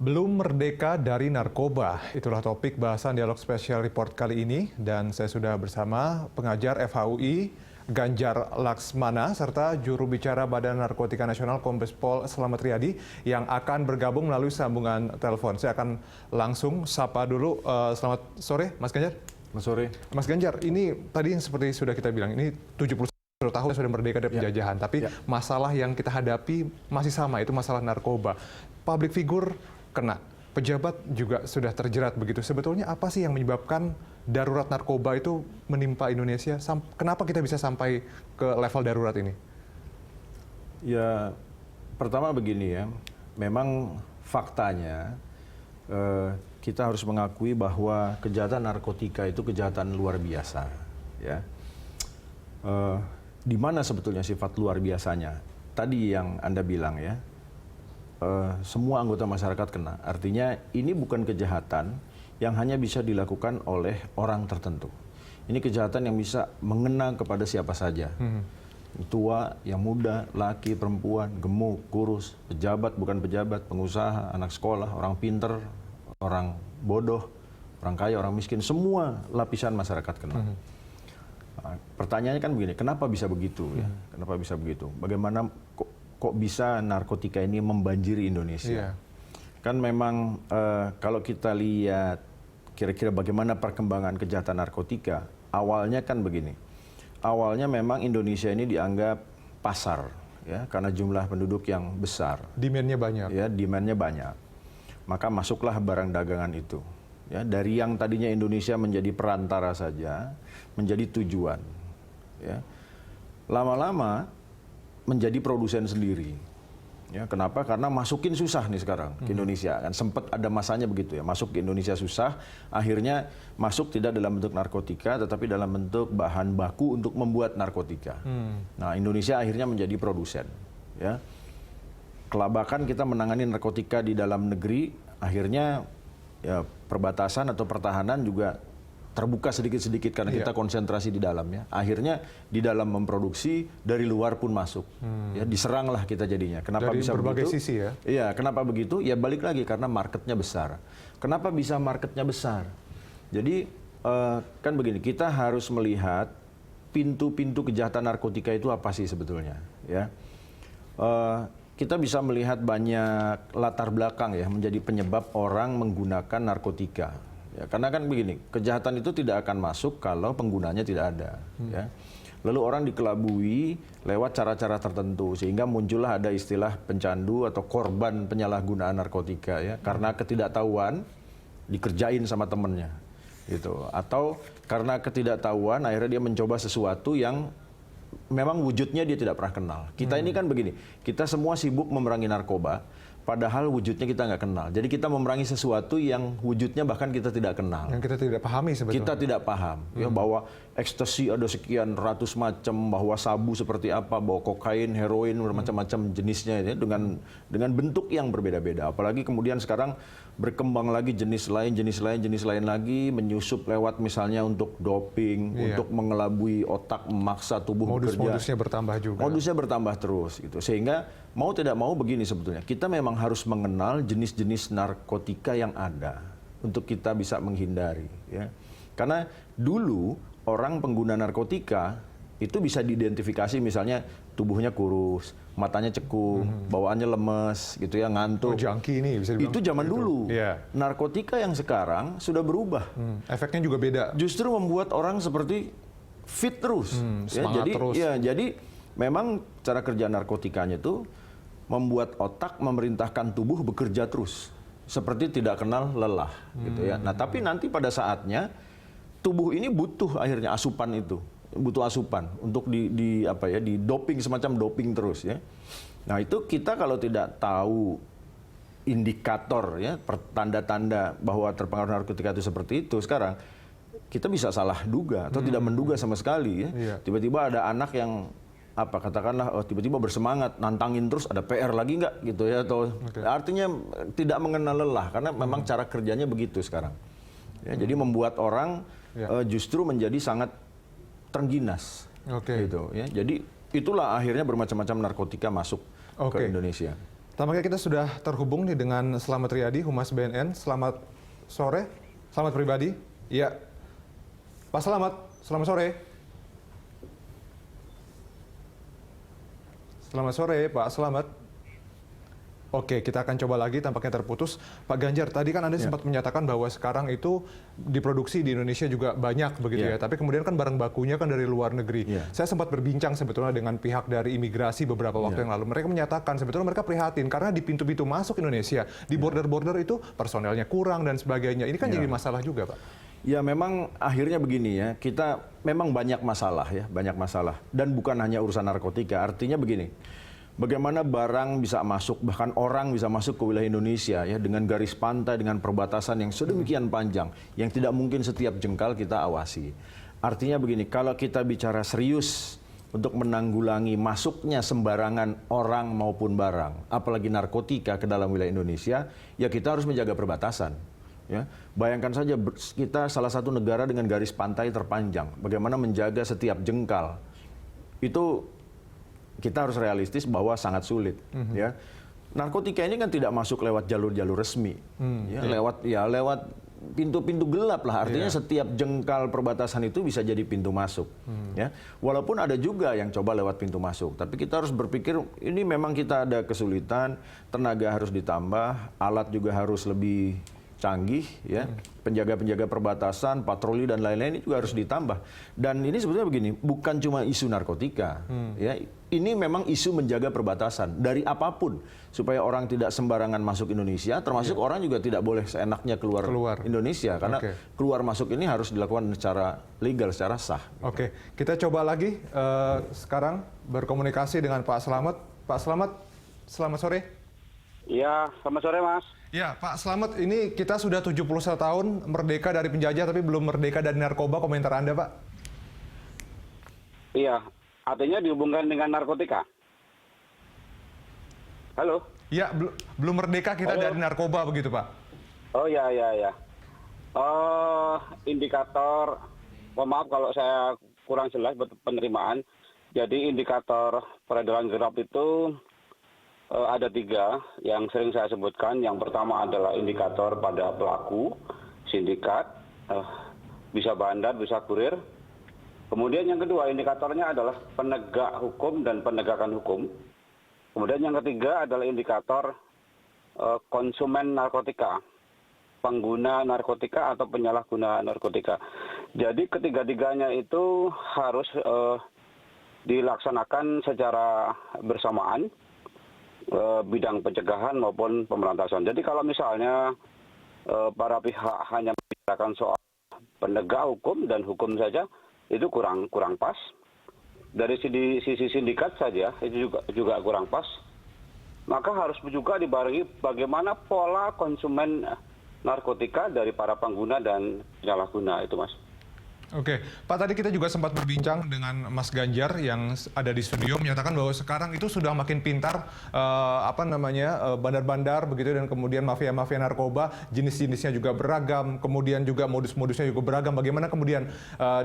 Belum merdeka dari narkoba, itulah topik bahasan dialog spesial report kali ini. Dan saya sudah bersama pengajar FHUI, Ganjar Laksmana, serta juru bicara Badan Narkotika Nasional Kombes Pol Slamet Riyadi yang akan bergabung melalui sambungan telepon. Saya akan langsung sapa dulu. Selamat sore, Mas Ganjar. Mas sore. Mas Ganjar, ini tadi seperti sudah kita bilang, ini 71 tahun sudah merdeka dari penjajahan, tapi masalah yang kita hadapi masih sama, itu masalah narkoba. Public figure kena, pejabat juga sudah terjerat begitu. Sebetulnya apa sih yang menyebabkan darurat narkoba itu menimpa Indonesia? Kenapa kita bisa sampai ke level darurat ini? Ya, pertama begini ya, memang faktanya kita harus mengakui bahwa kejahatan narkotika itu kejahatan luar biasa. Ya, di mana sebetulnya sifat luar biasanya? Tadi yang Anda bilang ya. Semua anggota masyarakat kena. Artinya ini bukan kejahatan yang hanya bisa dilakukan oleh orang tertentu. Ini kejahatan yang bisa mengena kepada siapa saja. Tua, yang muda, laki, perempuan, gemuk, kurus, pejabat, bukan pejabat, pengusaha, anak sekolah, orang pinter, orang bodoh, orang kaya, orang miskin, semua lapisan masyarakat kena. Nah, pertanyaannya kan begini, kenapa bisa begitu ya? Kenapa bisa begitu? Bagaimana kok bisa narkotika ini membanjiri Indonesia? Kan memang kalau kita lihat kira-kira bagaimana perkembangan kejahatan narkotika, awalnya kan begini. Awalnya memang Indonesia ini dianggap pasar, ya, karena jumlah penduduk yang besar. Demand-nya banyak. Ya, demand-nya banyak. Maka masuklah barang dagangan itu. Ya, dari yang tadinya Indonesia menjadi perantara saja, menjadi tujuan. Ya. Lama-lama menjadi produsen sendiri. Ya, kenapa? Karena masukin susah nih sekarang ke Indonesia. Kan sempat ada masanya begitu ya, masuk ke Indonesia susah, akhirnya masuk tidak dalam bentuk narkotika, tetapi dalam bentuk bahan baku untuk membuat narkotika. Nah, Indonesia akhirnya menjadi produsen. Ya. Kelabakan kita menangani narkotika di dalam negeri, akhirnya ya, perbatasan atau pertahanan juga terbuka sedikit-sedikit karena kita konsentrasi di dalamnya. Akhirnya di dalam memproduksi, dari luar pun masuk. Ya, diseranglah kita jadinya. Kenapa dari bisa berbagai begitu? sisi ya? Iya, kenapa begitu? Ya balik lagi karena marketnya besar. Kenapa bisa marketnya besar? Jadi kan begini, kita harus melihat pintu-pintu kejahatan narkotika itu apa sih sebetulnya? Ya, kita bisa melihat banyak latar belakang ya menjadi penyebab orang menggunakan narkotika. Ya, karena kan begini, kejahatan itu tidak akan masuk kalau penggunanya tidak ada. Ya. Lalu orang dikelabui lewat cara-cara tertentu sehingga muncullah ada istilah pencandu atau korban penyalahgunaan narkotika ya, karena ketidaktahuan dikerjain sama temennya, gitu. Atau karena ketidaktahuan akhirnya dia mencoba sesuatu yang memang wujudnya dia tidak pernah kenal. Kita ini kan begini, kita semua sibuk memerangi narkoba. Padahal wujudnya kita nggak kenal. Jadi kita memerangi sesuatu yang wujudnya bahkan kita tidak kenal. Yang kita tidak pahami sebetulnya. Kita tidak paham. Ya, bahwa ekstasi ada sekian ratus macam, bahwa sabu seperti apa, bahwa kokain, heroin, bermacam-macam jenisnya ya, dengan bentuk yang berbeda-beda. Apalagi kemudian sekarang berkembang lagi jenis lain lagi, menyusup lewat misalnya untuk doping, untuk mengelabui otak, memaksa tubuh bekerja. Modus-modusnya bertambah juga. Modusnya bertambah terus gitu. Sehingga mau tidak mau begini sebetulnya. Kita memang harus mengenal jenis-jenis narkotika yang ada untuk kita bisa menghindari ya. Karena dulu orang pengguna narkotika itu bisa diidentifikasi misalnya tubuhnya kurus, matanya cekung, bawaannya lemes gitu ya, ngantuk. Junkie ini bisa dibilang. Itu zaman dulu. Narkotika yang sekarang sudah berubah. Efeknya juga beda. Justru membuat orang seperti fit terus. Semangat terus. Ya, jadi memang cara kerja narkotikanya itu membuat otak memerintahkan tubuh bekerja terus seperti tidak kenal lelah gitu ya. Nah, tapi nanti pada saatnya tubuh ini butuh akhirnya asupan itu, butuh asupan untuk di doping, semacam doping terus ya. Nah, itu kita kalau tidak tahu indikator ya, tanda-tanda bahwa terpengaruh narkotika itu seperti itu sekarang, kita bisa salah duga atau tidak menduga sama sekali ya. Tiba-tiba ada anak yang katakanlah tiba-tiba bersemangat nantangin terus, ada PR lagi nggak gitu ya, atau artinya tidak mengenal lelah karena memang cara kerjanya begitu sekarang ya, jadi membuat orang justru menjadi sangat terengginas gitu ya. Jadi itulah akhirnya bermacam-macam narkotika masuk ke Indonesia. Tampaknya kita sudah terhubung nih dengan Slamet Riyadi, Humas BNN. Selamat sore, selamat pribadi. Ya, Pak Slamet, selamat sore. Selamat sore, Pak Slamet. Oke, kita akan coba lagi, tampaknya terputus. Pak Ganjar, tadi kan Anda sempat menyatakan bahwa sekarang itu diproduksi di Indonesia juga banyak begitu ya, tapi kemudian kan barang bakunya kan dari luar negeri. Saya sempat berbincang sebetulnya dengan pihak dari imigrasi beberapa waktu yang lalu. Mereka menyatakan sebetulnya mereka prihatin karena di pintu-pintu masuk Indonesia, di border-border itu personelnya kurang dan sebagainya. Ini kan jadi masalah juga, Pak. Ya memang akhirnya begini ya, kita memang banyak masalah ya, banyak masalah. Dan bukan hanya urusan narkotika, artinya begini. Bagaimana barang bisa masuk, bahkan orang bisa masuk ke wilayah Indonesia ya dengan garis pantai, dengan perbatasan yang sedemikian panjang, yang tidak mungkin setiap jengkal kita awasi. Artinya begini, kalau kita bicara serius untuk menanggulangi masuknya sembarangan orang maupun barang, apalagi narkotika ke dalam wilayah Indonesia, ya kita harus menjaga perbatasan. Ya, bayangkan saja kita salah satu negara dengan garis pantai terpanjang, bagaimana menjaga setiap jengkal. Itu kita harus realistis bahwa sangat sulit. Ya, narkotika ini kan tidak masuk lewat jalur-jalur resmi, lewat pintu-pintu gelap lah. Artinya setiap jengkal perbatasan itu bisa jadi pintu masuk. Ya, walaupun ada juga yang coba lewat pintu masuk, tapi kita harus berpikir ini memang kita ada kesulitan, tenaga harus ditambah, alat juga harus lebih canggih, ya, penjaga-penjaga perbatasan, patroli dan lain-lain ini juga harus ditambah. Dan ini sebetulnya begini, bukan cuma isu narkotika, ya, ini memang isu menjaga perbatasan dari apapun supaya orang tidak sembarangan masuk Indonesia, termasuk orang juga tidak boleh seenaknya keluar Indonesia karena keluar masuk ini harus dilakukan secara legal, secara sah. Oke, kita coba lagi sekarang berkomunikasi dengan Pak Slamet. Pak Slamet, selamat sore. Iya, selamat sore Mas. Ya, Pak Slamet, ini kita sudah 71 tahun merdeka dari penjajah tapi belum merdeka dari narkoba. Komentar Anda, Pak? Iya, artinya dihubungkan dengan narkotika. Halo? Ya, belum merdeka kita dari narkoba begitu, Pak? Oh ya. Indikator, maaf kalau saya kurang jelas penerimaan. Jadi indikator peredaran gelap itu ada 3 yang sering saya sebutkan. Yang pertama adalah indikator pada pelaku, sindikat, bisa bandar, bisa kurir. Kemudian yang kedua indikatornya adalah penegak hukum dan penegakan hukum. Kemudian yang ketiga adalah indikator konsumen narkotika, pengguna narkotika atau penyalahguna narkotika. Jadi ketiga-tiganya itu harus dilaksanakan secara bersamaan, bidang pencegahan maupun pemberantasan. Jadi kalau misalnya para pihak hanya membicarakan soal penegak hukum dan hukum saja, itu kurang pas. Dari sisi sindikat saja itu juga kurang pas. Maka harus juga dibarengi bagaimana pola konsumen narkotika dari para pengguna dan penyalahguna itu, Mas. Oke, Pak, tadi kita juga sempat berbincang dengan Mas Ganjar yang ada di studio menyatakan bahwa sekarang itu sudah makin pintar bandar-bandar begitu, dan kemudian mafia-mafia narkoba jenis-jenisnya juga beragam, kemudian juga modus-modusnya juga beragam. Bagaimana kemudian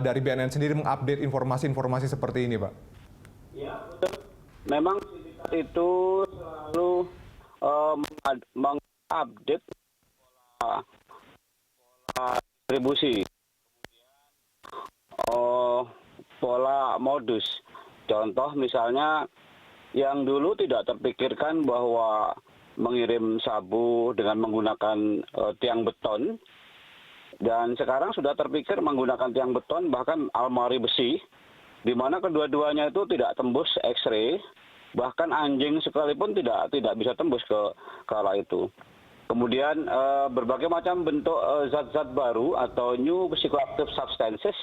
dari BNN sendiri mengupdate informasi-informasi seperti ini, Pak? Ya, memang itu selalu mengupdate pola distribusi, pola modus. Contoh misalnya yang dulu tidak terpikirkan bahwa mengirim sabu dengan menggunakan tiang beton, dan sekarang sudah terpikir menggunakan tiang beton bahkan almari besi, di mana kedua-duanya itu tidak tembus X-ray, bahkan anjing sekalipun tidak bisa tembus ke arah itu. Kemudian berbagai macam bentuk zat-zat baru atau new psychoactive substances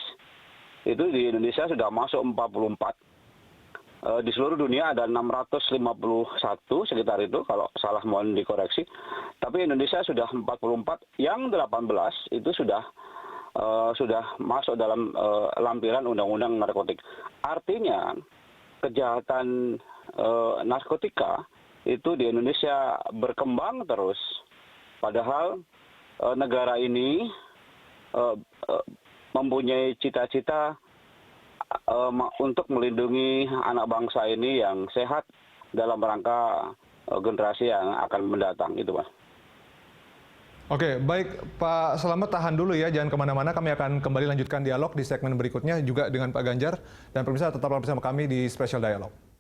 itu di Indonesia sudah masuk 44. Di seluruh dunia ada 651 sekitar itu, kalau salah mohon dikoreksi. Tapi Indonesia sudah 44, yang 18 itu sudah masuk dalam lampiran undang-undang narkotik. Artinya kejahatan narkotika itu di Indonesia berkembang terus. Padahal negara ini mempunyai cita-cita untuk melindungi anak bangsa ini yang sehat dalam rangka generasi yang akan mendatang itu, Mas. Oke, baik Pak Slamet, tahan dulu ya, jangan kemana-mana. Kami akan kembali lanjutkan dialog di segmen berikutnya juga dengan Pak Ganjar. Dan pemirsa tetaplah bersama kami di Special Dialog.